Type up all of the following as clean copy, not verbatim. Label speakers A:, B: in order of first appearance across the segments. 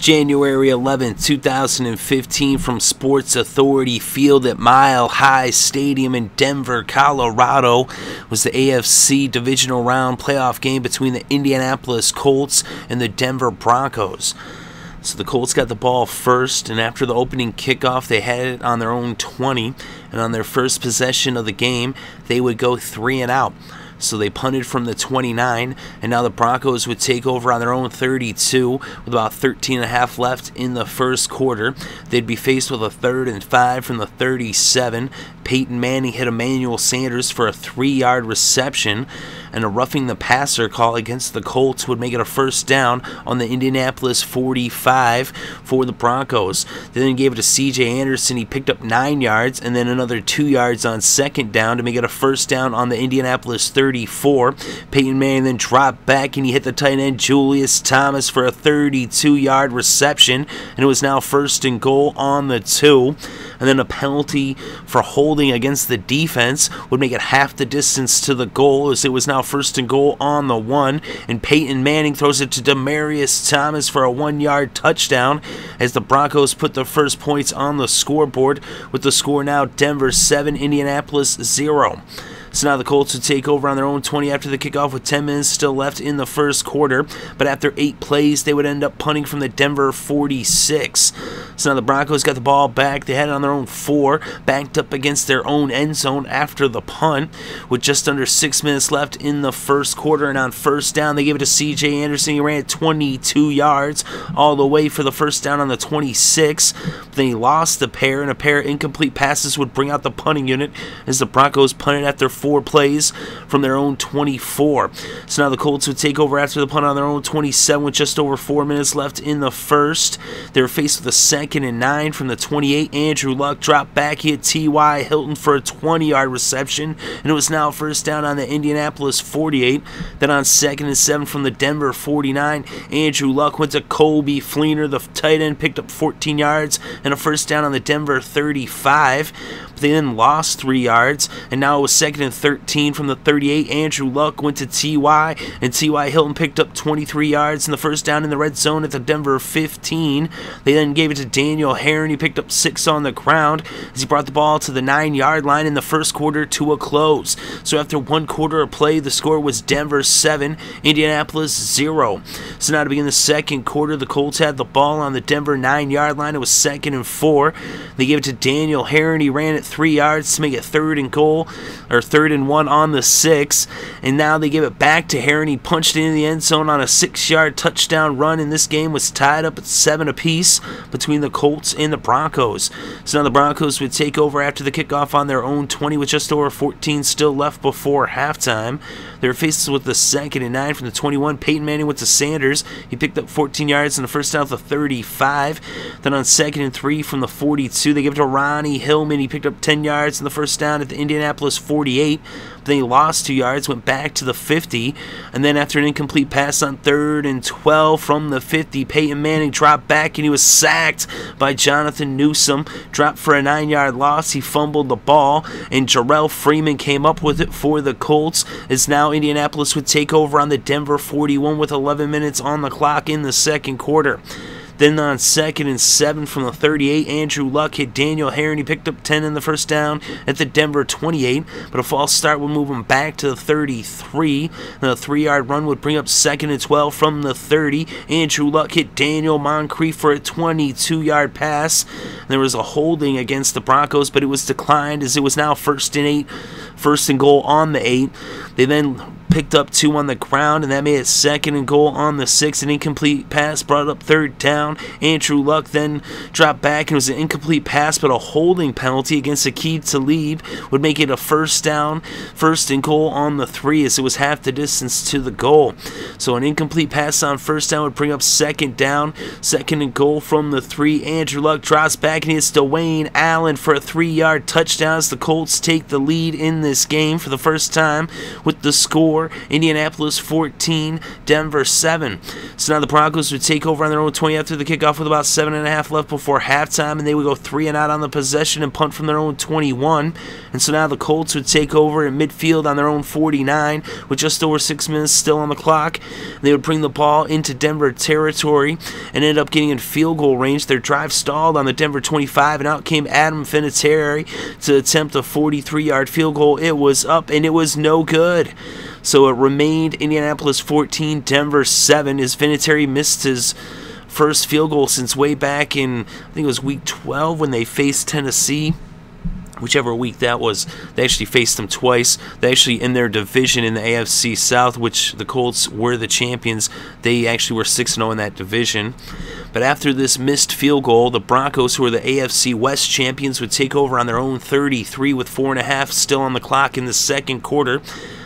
A: January 11, 2015, from Sports Authority Field at Mile High Stadium in Denver, Colorado, was the AFC Divisional Round playoff game between the Indianapolis Colts and the Denver Broncos. So the Colts got the ball first, and after the opening kickoff, they had it on their own 20, and on their first possession of the game, they would go 3 and out. So they punted from the 29, and now the Broncos would take over on their own 32 with about 13 and a half left in the first quarter. They'd be faced with a 3rd and 5 from the 37. Peyton Manning hit Emmanuel Sanders for a 3-yard reception, and a roughing the passer call against the Colts would make it a first down on the Indianapolis 45 for the Broncos. They then gave it to C.J. Anderson. He picked up 9 yards, and then another 2 yards on second down to make it a first down on the Indianapolis 34. Peyton Manning then dropped back, and he hit the tight end Julius Thomas for a 32-yard reception, and it was now 1st and goal on the 2. And then a penalty for holding against the defense would make it half the distance to the goal, as it was now 1st and goal on the 1. And Peyton Manning throws it to Demaryius Thomas for a 1-yard touchdown, as the Broncos put the first points on the scoreboard, with the score now Denver 7, Indianapolis 0. So now the Colts would take over on their own 20 after the kickoff with 10 minutes still left in the first quarter. But after 8 plays, they would end up punting from the Denver 46. So now the Broncos got the ball back. They had it on their own 4, backed up against their own end zone after the punt, with just under 6 minutes left in the first quarter. And on first down, they gave it to C.J. Anderson. He ran it 22 yards all the way for the first down on the 26. But then he lost the pair, and a pair of incomplete passes would bring out the punting unit as the Broncos punted after 4 plays from their own 24. So now the Colts would take over after the punt on their own 27 with just over 4 minutes left in the first. They were faced with a 2nd and 9 from the 28. Andrew Luck dropped back. He hit T.Y. Hilton for a 20-yard reception, and it was now first down on the Indianapolis 48. Then on 2nd and 7 from the Denver 49, Andrew Luck went to Coby Fleener. The tight end picked up 14 yards and a first down on the Denver 35. They then lost 3 yards, and now it was 2nd and 13 from the 38. Andrew Luck went to T.Y., and T.Y. Hilton picked up 23 yards in the first down in the red zone at the Denver 15. They then gave it to Daniel Herron. He picked up 6 on the ground as he brought the ball to the 9-yard line in the first quarter to a close. So after 1 quarter of play, the score was Denver 7, Indianapolis 0. So now to begin the second quarter, the Colts had the ball on the Denver 9-yard line. It was 2nd and 4. They gave it to Daniel Herron. He ran it 3 yards to make it 3rd and goal, or 3rd and 1 on the 6. And now they give it back to Herron. He punched it into the end zone on a 6-yard touchdown run, and this game was tied up at 7 apiece between the Colts and the Broncos. So now the Broncos would take over after the kickoff on their own 20 with just over 14 still left before halftime. They were faced with the 2nd and 9 from the 21. Peyton Manning went to Sanders. He picked up 14 yards in the first down at the 35. Then on 2nd and 3 from the 42, they give it to Ronnie Hillman. He picked up 10 yards in the first down at the Indianapolis 48. Then he lost 2 yards, went back to the 50, and then after an incomplete pass on 3rd and 12 from the 50, Peyton Manning dropped back, and he was sacked by Jonathan Newsom. Dropped for a 9-yard loss. He fumbled the ball, and Jarrell Freeman came up with it for the Colts, as now Indianapolis would take over on the Denver 41 with 11 minutes on the clock in the second quarter. Then on 2nd and 7 from the 38, Andrew Luck hit Daniel Herron. He picked up 10 in the first down at the Denver 28, but a false start would move him back to the 33. And a 3-yard run would bring up 2nd and 12 from the 30. Andrew Luck hit Daniel Moncrief for a 22-yard pass. And there was a holding against the Broncos, but it was declined as it was now 1st and 8, 1st and goal on the 8. They then picked up 2 on the ground, and that made it 2nd and goal on the 6. An incomplete pass brought up 3rd down. Andrew Luck then dropped back, and it was an incomplete pass, but a holding penalty against Hakeem Talib would make it a first down, 1st and goal on the 3, as it was half the distance to the goal. So an incomplete pass on first down would bring up 2nd down, 2nd and goal from the 3. Andrew Luck drops back, and hits Dwayne Allen for a 3-yard touchdown as the Colts take the lead in this game for the first time with the score score, Indianapolis 14, Denver 7. So now the Broncos would take over on their own 20 after the kickoff with about 7.5 left before halftime, and they would go 3 and out on the possession and punt from their own 21. And so now the Colts would take over in midfield on their own 49 with just over 6 minutes still on the clock. They would bring the ball into Denver territory and ended up getting in field goal range. Their drive stalled on the Denver 25, and out came Vinatieri to attempt a 43-yard field goal. It was up, and it was no good. So it remained Indianapolis 14, Denver 7, as Vinatieri missed his first field goal since way back in, I think it was week 12 when they faced Tennessee. Whichever week that was, they actually faced them twice. They actually, in their division in the AFC South, which the Colts were the champions, they actually were 6-0 in that division. But after this missed field goal, the Broncos, who are the AFC West champions, would take over on their own 33 with 4.5 still on the clock in the second quarter.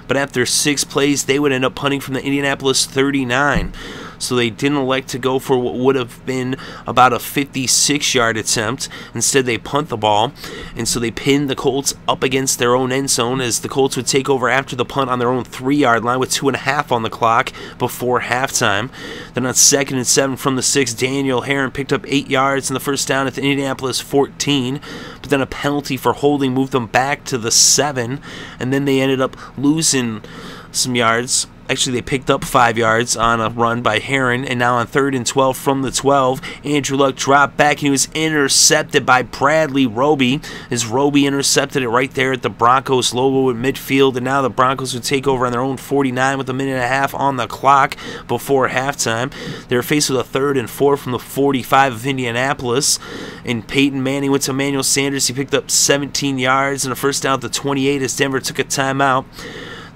A: But after 6 plays, they would end up punting from the Indianapolis 39. So they didn't elect to go for what would have been about a 56-yard attempt. Instead, they punt the ball, and so they pinned the Colts up against their own end zone as the Colts would take over after the punt on their own 3-yard line with 2.5 on the clock before halftime. Then on 2nd and 7 from the 6, Herron picked up 8 yards in the first down at the Indianapolis 14, but then a penalty for holding moved them back to the 7, and then they ended up losing some yards. Actually, they picked up 5 yards on a run by Herron, and now on 3rd and 12 from the 12, Andrew Luck dropped back, and he was intercepted by Bradley Roby, as Roby intercepted it right there at the Broncos logo in midfield, and now the Broncos would take over on their own 49 with 1.5 on the clock before halftime. They were faced with a 3rd and 4 from the 45 of Indianapolis, and Peyton Manning went to Emmanuel Sanders. He picked up 17 yards and a first down at the 28 as Denver took a timeout.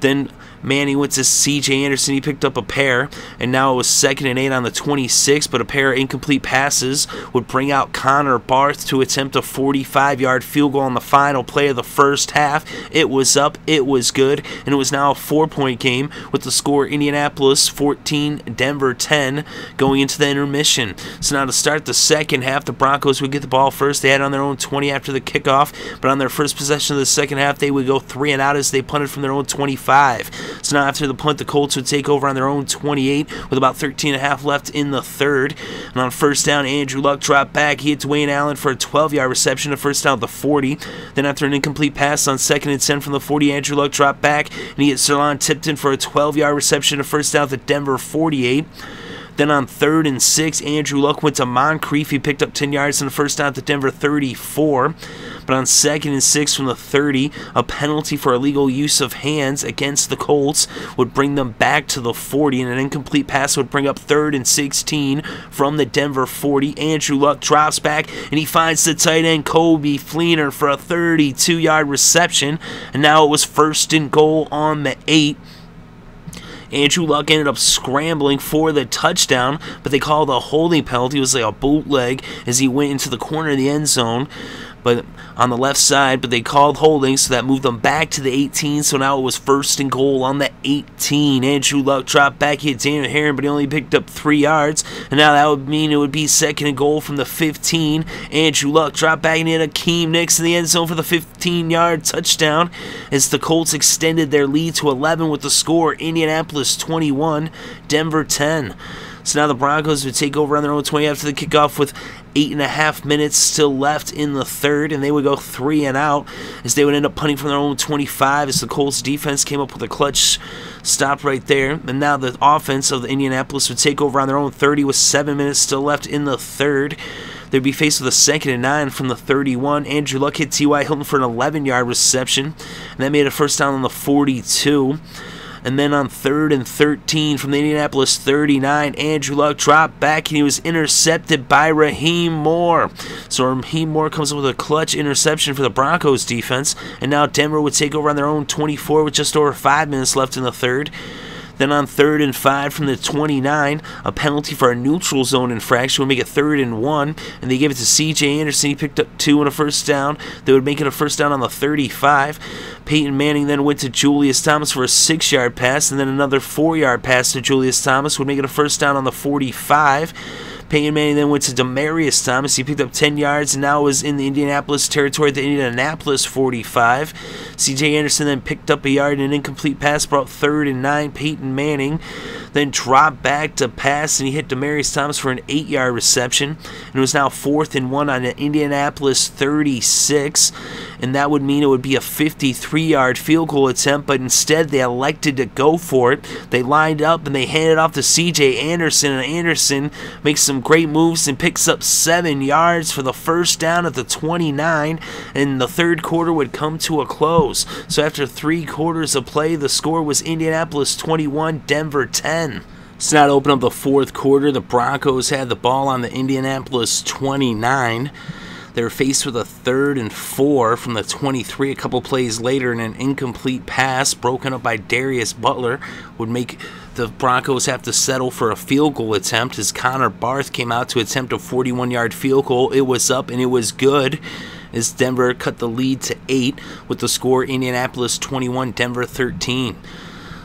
A: Then Manning went to C.J. Anderson. He picked up a pair, and now it was 2nd and 8 on the 26, but a pair of incomplete passes would bring out Barth to attempt a 45-yard field goal on the final play of the first half. It was up, it was good, and it was now a 4-point game with the score Indianapolis 14, Denver 10 going into the intermission. So now to start the second half, the Broncos would get the ball first. They had it on their own 20 after the kickoff, but on their first possession of the second half, they would go 3 and out as they punted from their own 25. So now after the punt, the Colts would take over on their own 28 with about 13.5 left in the third. And on first down, Andrew Luck dropped back. He hit Dwayne Allen for a 12-yard reception, a first down at the 40. Then after an incomplete pass on 2nd and 10 from the 40, Andrew Luck dropped back, and he hit Serlon Tipton for a 12-yard reception, a first down at the Denver 48. Then on 3rd and 6, Andrew Luck went to Moncrief. He picked up 10 yards and a first down at the Denver 34. But on 2nd and 6 from the 30, a penalty for illegal use of hands against the Colts would bring them back to the 40, and an incomplete pass would bring up 3rd and 16 from the Denver 40. Andrew Luck drops back, and he finds the tight end Coby Fleener for a 32-yard reception, and now it was 1st and goal on the 8. Andrew Luck ended up scrambling for the touchdown, but they called a holding penalty. It was like a bootleg as he went into the corner of the end zone, but on the left side, but they called holding, so that moved them back to the 18, so now it was 1st and goal on the 18. Andrew Luck dropped back, he hit Daniel Herron, but he only picked up 3 yards, and now that would mean it would be 2nd and goal from the 15. Andrew Luck dropped back and hit Hakeem next in the end zone for the 15-yard touchdown as the Colts extended their lead to 11 with the score Indianapolis 21, Denver 10. So now the Broncos would take over on their own 20 after the kickoff with 8.5 minutes still left in the third, and they would go 3 and out as they would end up punting from their own 25 as the Colts defense came up with a clutch stop right there. And now the offense of the Indianapolis would take over on their own 30 with 7 minutes still left in the third. They'd be faced with a 2nd and 9 from the 31. Andrew Luck hit T.Y. Hilton for an 11-yard reception, and that made a first down on the 42. And then on 3rd and 13 from the Indianapolis 39, Andrew Luck dropped back and he was intercepted by Raheem Moore. So Raheem Moore comes up with a clutch interception for the Broncos defense, and now Denver would take over on their own 24 with just over 5 minutes left in the third. Then on 3rd and 5 from the 29, a penalty for a neutral zone infraction would make it 3rd and 1, and they gave it to C.J. Anderson. He picked up 2 and a first down. They would make it a first down on the 35. Peyton Manning then went to Julius Thomas for a 6-yard pass, and then another 4-yard pass to Julius Thomas would make it a first down on the 45. Peyton Manning then went to Demaryius Thomas. He picked up 10 yards and now was in the Indianapolis territory at the Indianapolis 45. C.J. Anderson then picked up a yard and an incomplete pass, brought 3rd and 9. Peyton Manning then dropped back to pass, and he hit Demaryius Thomas for an 8-yard reception. And it was now 4th and 1 on the Indianapolis 36, and that would mean it would be a 53-yard field goal attempt, but instead they elected to go for it. They lined up and they handed off to C.J. Anderson, and Anderson makes some great moves and picks up 7 yards for the first down at the 29, and the third quarter would come to a close. So after 3 quarters of play, the score was Indianapolis 21, Denver 10. So now to open up the fourth quarter, the Broncos had the ball on the Indianapolis 29. They were faced with a 3rd and 4 from the 23 a couple plays later, and an incomplete pass broken up by Darius Butler would make the Broncos have to settle for a field goal attempt as Connor Barth came out to attempt a 41-yard field goal. It was up and it was good as Denver cut the lead to 8 with the score Indianapolis 21, Denver 13.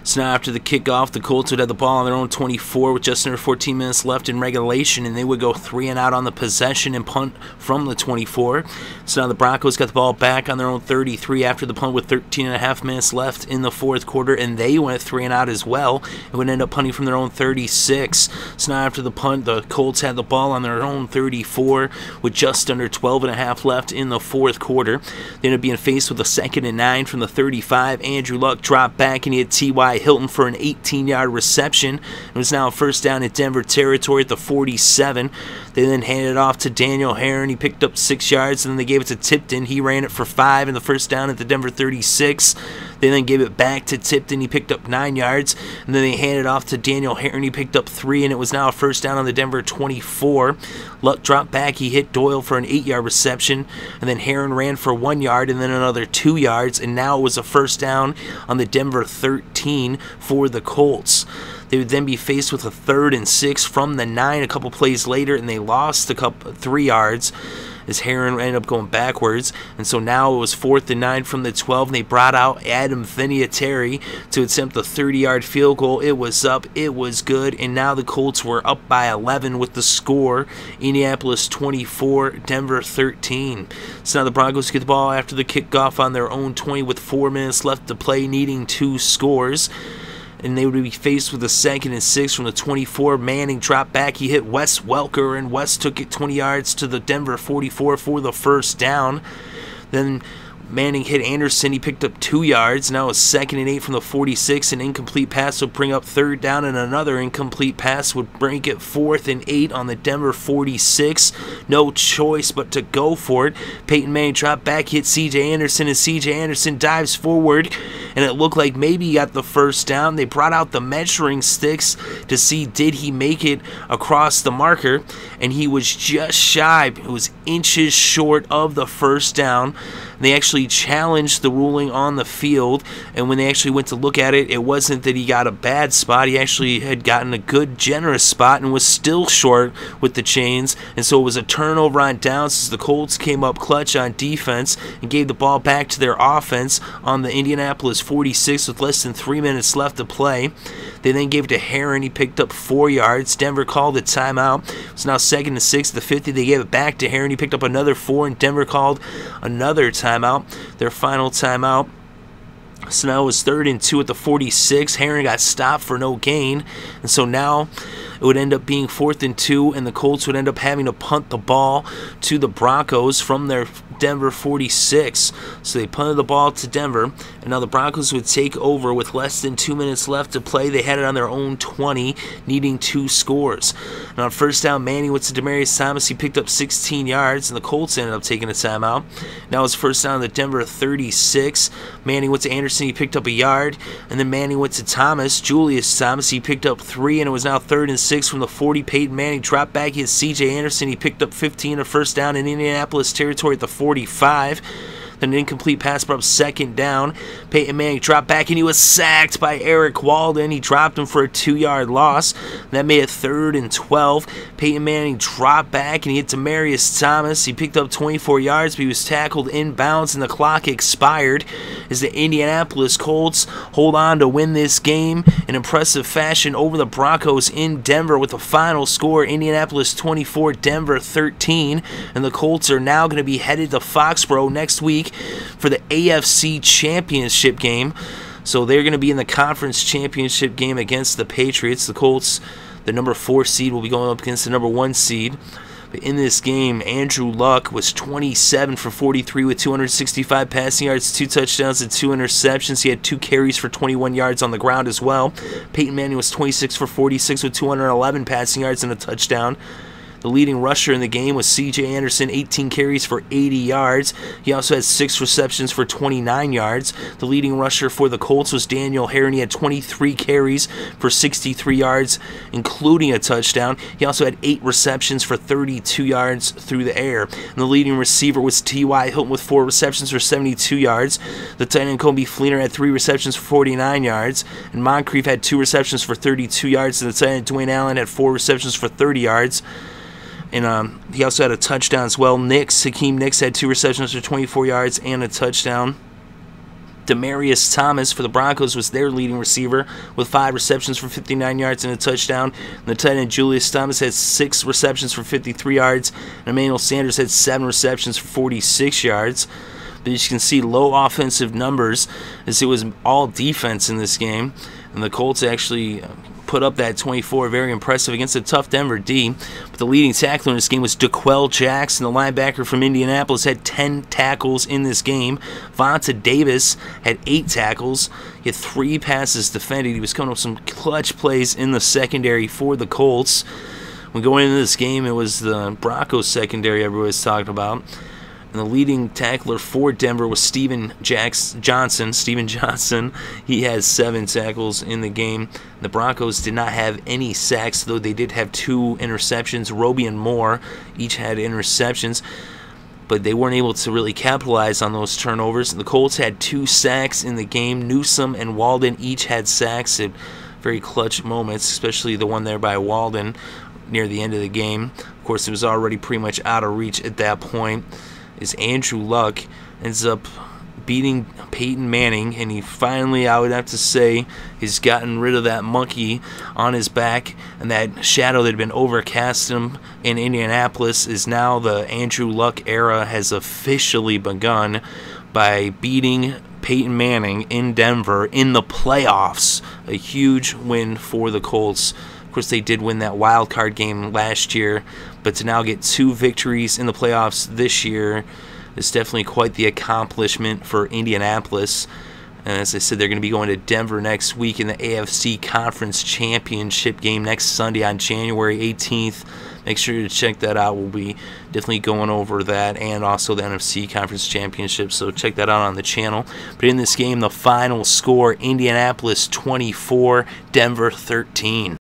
A: So now after the kickoff, the Colts would have the ball on their own 24 with just under 14 minutes left in regulation, and they would go 3 and out on the possession and punt from the 24. So now the Broncos got the ball back on their own 33 after the punt with 13 and a half minutes left in the fourth quarter, and they went 3 and out as well and would end up punting from their own 36. So now after the punt, the Colts had the ball on their own 34 with just under 12 and a half left in the fourth quarter. They ended up being faced with a 2nd and 9 from the 35. Andrew Luck dropped back and he had T.Y. Hilton for an 18-yard reception. It was now a first down at Denver territory at the 47. They then handed it off to Daniel Herron. He picked up 6 yards, and then they gave it to Tipton. He ran it for 5 in the first down at the Denver 36. They then gave it back to Tipton. He picked up 9 yards, and then they handed it off to Daniel Herron. He picked up 3, and it was now a first down on the Denver 24. Luck dropped back. He hit Doyle for an 8-yard reception, and then Herron ran for 1 yard and then another 2 yards, and now it was a first down on the Denver 13 for the Colts. They would then be faced with a 3rd and 6 from the 9 a couple plays later, and they lost 3 yards as Herron ended up going backwards. And so now it was 4th and 9 from the 12, and they brought out Adam Vinatieri to attempt a 30-yard field goal. It was up, it was good, and now the Colts were up by 11 with the score Indianapolis 24, Denver 13. So now the Broncos get the ball after the kickoff on their own 20 with 4 minutes left to play, needing 2 scores. And they would be faced with a 2nd and 6 from the 24. Manning dropped back. He hit Wes Welker, and Wes took it 20 yards to the Denver 44 for the first down. Then Manning hit Anderson. He picked up 2 yards. Now a 2nd and 8 from the 46. An incomplete pass would bring up 3rd down, and another incomplete pass would bring it 4th and 8 on the Denver 46. No choice but to go for it. Peyton Manning dropped back, hit C.J. Anderson, and C.J. Anderson dives forward, and it looked like maybe he got the first down. They brought out the measuring sticks to see did he make it across the marker, and he was just shy. It was inches short of the first down. They actually challenged the ruling on the field, and when they actually went to look at it, it wasn't that he got a bad spot. He actually had gotten a good, generous spot and was still short with the chains, and so it was a turnover on downs as the Colts came up clutch on defense and gave the ball back to their offense on the Indianapolis 46 with less than 3 minutes left to play. They then gave it to Herron. He picked up 4 yards. Denver called a timeout. It was now 2nd and 6 at the 50. They gave it back to Herron. He picked up another 4, and Denver called another timeout, their final timeout. So now it was 3rd and 2 at the 46. Herron got stopped for no gain, and so now it would end up being 4th and 2, and the Colts would end up having to punt the ball to the Broncos from their Denver 46. So they punted the ball to Denver, and now the Broncos would take over with less than 2 minutes left to play. They had it on their own 20, needing 2 scores. And on first down, Manning went to Demaryius Thomas. He picked up 16 yards, and the Colts ended up taking a timeout. Now it's first down on the Denver 36. Manning went to Anderson. He picked up a yard, and then Manning went to Thomas, Julius Thomas. He picked up 3, and it was now 3rd and 6 from the 40. Peyton Manning dropped back. He had C.J. Anderson. He picked up 15, a first down in Indianapolis territory at the 45. An incomplete pass brought up second down. Peyton Manning dropped back, and he was sacked by Eric Walden. He dropped him for a 2-yard loss. That made it 3rd and 12. Peyton Manning dropped back, and he hit Demaryius Thomas. He picked up 24 yards, but he was tackled inbounds, and the clock expired as the Indianapolis Colts hold on to win this game in impressive fashion over the Broncos in Denver with a final score, Indianapolis 24, Denver 13. And the Colts are now going to be headed to Foxborough next week for the AFC Championship game. So they're going to be in the conference championship game against the Patriots. The Colts, the number 4 seed, will be going up against the number 1 seed. But in this game, Andrew Luck was 27 for 43 with 265 passing yards, 2 touchdowns, and 2 interceptions. He had 2 carries for 21 yards on the ground as well. Peyton Manning was 26 for 46 with 211 passing yards and a touchdown. The leading rusher in the game was C.J. Anderson, 18 carries for 80 yards. He also had 6 receptions for 29 yards. The leading rusher for the Colts was Daniel Herron. He had 23 carries for 63 yards, including a touchdown. He also had 8 receptions for 32 yards through the air. And the leading receiver was T.Y. Hilton with 4 receptions for 72 yards. The tight end Coby Fleener had 3 receptions for 49 yards. And Moncrief had 2 receptions for 32 yards. And the tight end Dwayne Allen had 4 receptions for 30 yards. And he also had a touchdown as well. Hakeem had 2 receptions for 24 yards and a touchdown. Demaryius Thomas for the Broncos was their leading receiver with 5 receptions for 59 yards and a touchdown. And the tight end Julius Thomas had 6 receptions for 53 yards. And Emmanuel Sanders had 7 receptions for 46 yards. But as you can see, low offensive numbers as it was all defense in this game. And the Colts actually put up that 24, very impressive against a tough Denver D. But the leading tackler in this game was DeQuell Jackson, the linebacker from Indianapolis, had 10 tackles in this game. Vontae Davis had 8 tackles. He had 3 passes defended. He was coming up with some clutch plays in the secondary for the Colts. When going into this game, it was the Broncos secondary everybody's talking about. And the leading tackler for Denver was Steven Johnson. He has 7 tackles in the game. The Broncos did not have any sacks, though they did have 2 interceptions. Roby and Moore each had interceptions, but they weren't able to really capitalize on those turnovers. The Colts had 2 sacks in the game. Newsome and Walden each had sacks at very clutch moments, especially the one there by Walden near the end of the game. Of course, it was already pretty much out of reach at that point. Is Andrew Luck ends up beating Peyton Manning, and he finally, I would have to say, he's gotten rid of that monkey on his back, and that shadow that had been overcast him in Indianapolis is now the Andrew Luck era has officially begun by beating Peyton Manning in Denver in the playoffs. A huge win for the Colts. Of course, they did win that wild card game last year, but to now get 2 victories in the playoffs this year is definitely quite the accomplishment for Indianapolis. And as I said, they're going to be going to Denver next week in the AFC Conference Championship game next Sunday on January 18th. Make sure to check that out. We'll be definitely going over that and also the NFC Conference Championship, so check that out on the channel. But in this game, the final score, Indianapolis 24, Denver 13.